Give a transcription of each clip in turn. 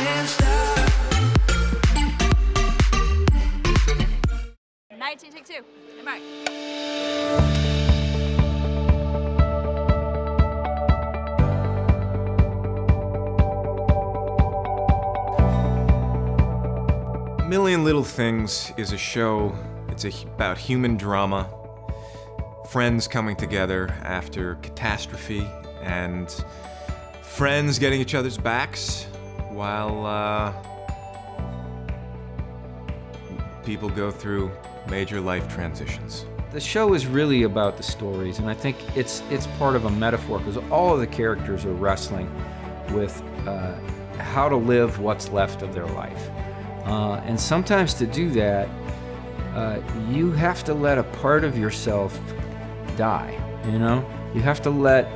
can't stop. 19, take 2. And Mark. Million Little Things is a show, it's about human drama, friends coming together after catastrophe, and friends getting each other's backs while people go through major life transitions. The show is really about the stories, and I think it's part of a metaphor because all of the characters are wrestling with how to live what's left of their life. And sometimes to do that, you have to let a part of yourself die, you know? You have to let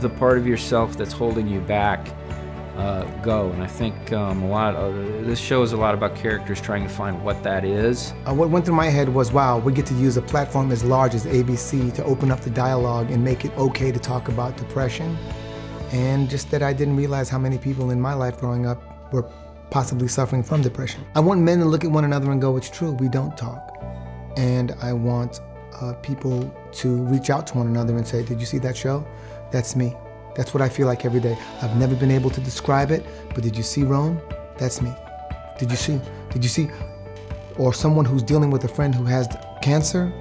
the part of yourself that's holding you back go. And I think this show is a lot about characters trying to find what that is. What went through my head was, wow, we get to use a platform as large as ABC to open up the dialogue and make it okay to talk about depression. And just that I didn't realize how many people in my life growing up were possibly suffering from depression. I want men to look at one another and go, it's true, we don't talk. And I want people to reach out to one another and say, did you see that show? That's me. That's what I feel like every day. I've never been able to describe it, but did you see Rome? That's me. Did you see? Or someone who's dealing with a friend who has cancer.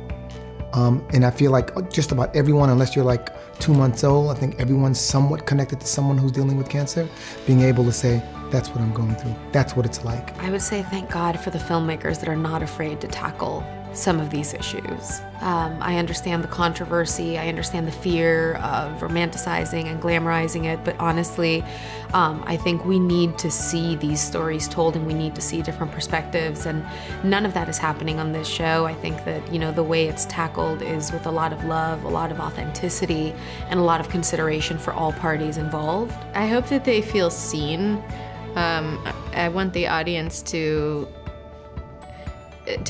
And I feel like just about everyone, unless you're like 2 months old, I think everyone's somewhat connected to someone who's dealing with cancer, being able to say, that's what I'm going through. That's what it's like. I would say thank God for the filmmakers that are not afraid to tackle some of these issues. I understand the controversy, I understand the fear of romanticizing and glamorizing it, but honestly, I think we need to see these stories told and we need to see different perspectives, and none of that is happening on this show. I think that, you know, the way it's tackled is with a lot of love, a lot of authenticity, and a lot of consideration for all parties involved. I hope that they feel seen. I want the audience to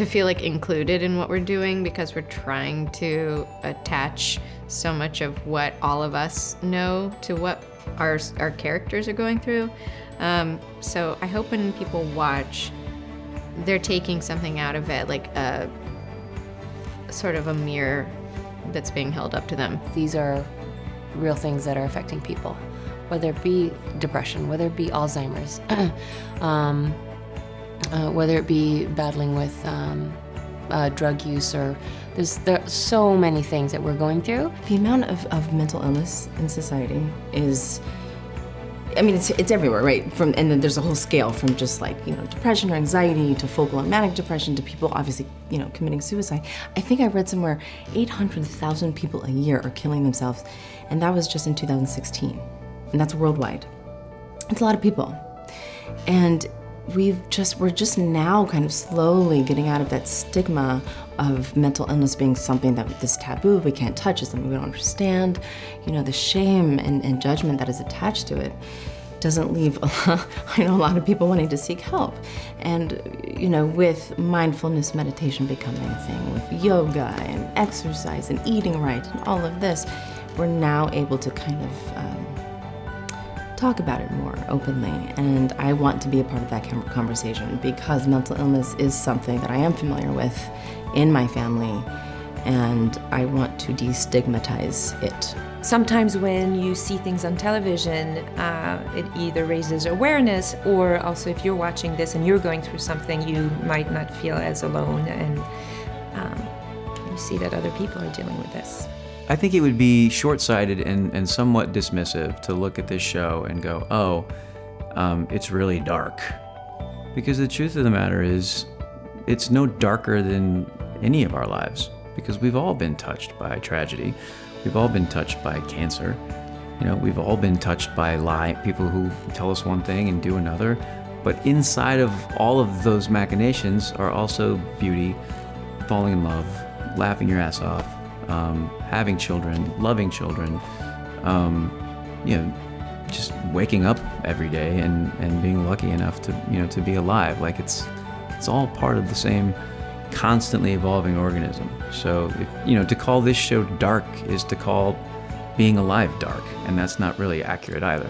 feel like included in what we're doing, because we're trying to attach so much of what all of us know to what our characters are going through. So I hope when people watch, they're taking something out of it, like a sort of a mirror that's being held up to them. These are real things that are affecting people, whether it be depression, whether it be Alzheimer's, whether it be battling with drug use, or there are so many things that we're going through. The amount of mental illness in society is, I mean, it's everywhere, right? And then there's a whole scale from just like, you know, depression or anxiety to full-blown manic depression to people obviously, you know, committing suicide. I think I read somewhere 800,000 people a year are killing themselves, and that was just in 2016, and that's worldwide. It's a lot of people, and we're just now kind of slowly getting out of that stigma of mental illness being something that this taboo, we can't touch, is something we don't understand. You know, the shame and judgment that is attached to it doesn't leave, I know, a lot of people wanting to seek help. And, you know, with mindfulness meditation becoming a thing, with yoga and exercise and eating right and all of this, we're now able to kind of talk about it more openly, and I want to be a part of that conversation because mental illness is something that I am familiar with in my family, and I want to destigmatize it. Sometimes when you see things on television, it either raises awareness, or also if you're watching this and you're going through something, you might not feel as alone, and you see that other people are dealing with this. I think it would be short-sighted and somewhat dismissive to look at this show and go, oh, it's really dark. Because the truth of the matter is, it's no darker than any of our lives, because we've all been touched by tragedy. We've all been touched by cancer. You know, we've all been touched by people who tell us one thing and do another. But inside of all of those machinations are also beauty, falling in love, laughing your ass off, having children, loving children, you know, just waking up every day and being lucky enough to, you know, to be alive. Like it's all part of the same constantly evolving organism. So, you know, to call this show dark is to call being alive dark, and that's not really accurate either.